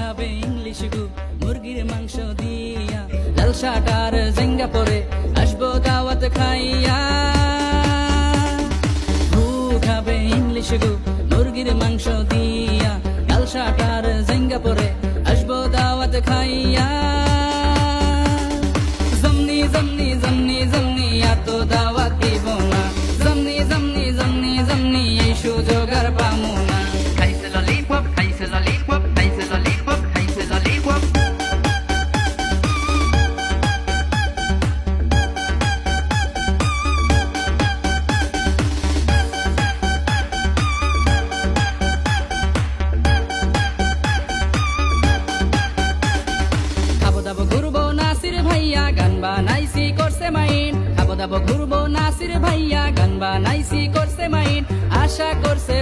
খাবে ইংলিশ গু মুরগির মাংস দিয়া, লাল শার্ট আর জেঙ্গা পরে আসবো দাওয়াত খাইয়া। ভু খাবে ইংলিশ গু মুরগির মাংস দিয়া, লাল শার্ট আর জেঙ্গা পরে আসবো দাওয়াত খাইয়া। জমনি জমনি জমনি জমনি এত দাওয়াত দিব না, জমনি জমনি জমনি জমনি এই সুযোগ আর পামু না। খাইছে ললিপপ, খাইছে ললিপপ, খাইছে ললিপপ, খাইছে ললিপপ। খাবো দাবো ঘুরবো নাসির ভাইয়া গান বানাইছি করছে মাইন, খাবো দাবো ঘুরবো নাসির ভাইয়া গান বানাইছি করছে মাইন, আশা করছে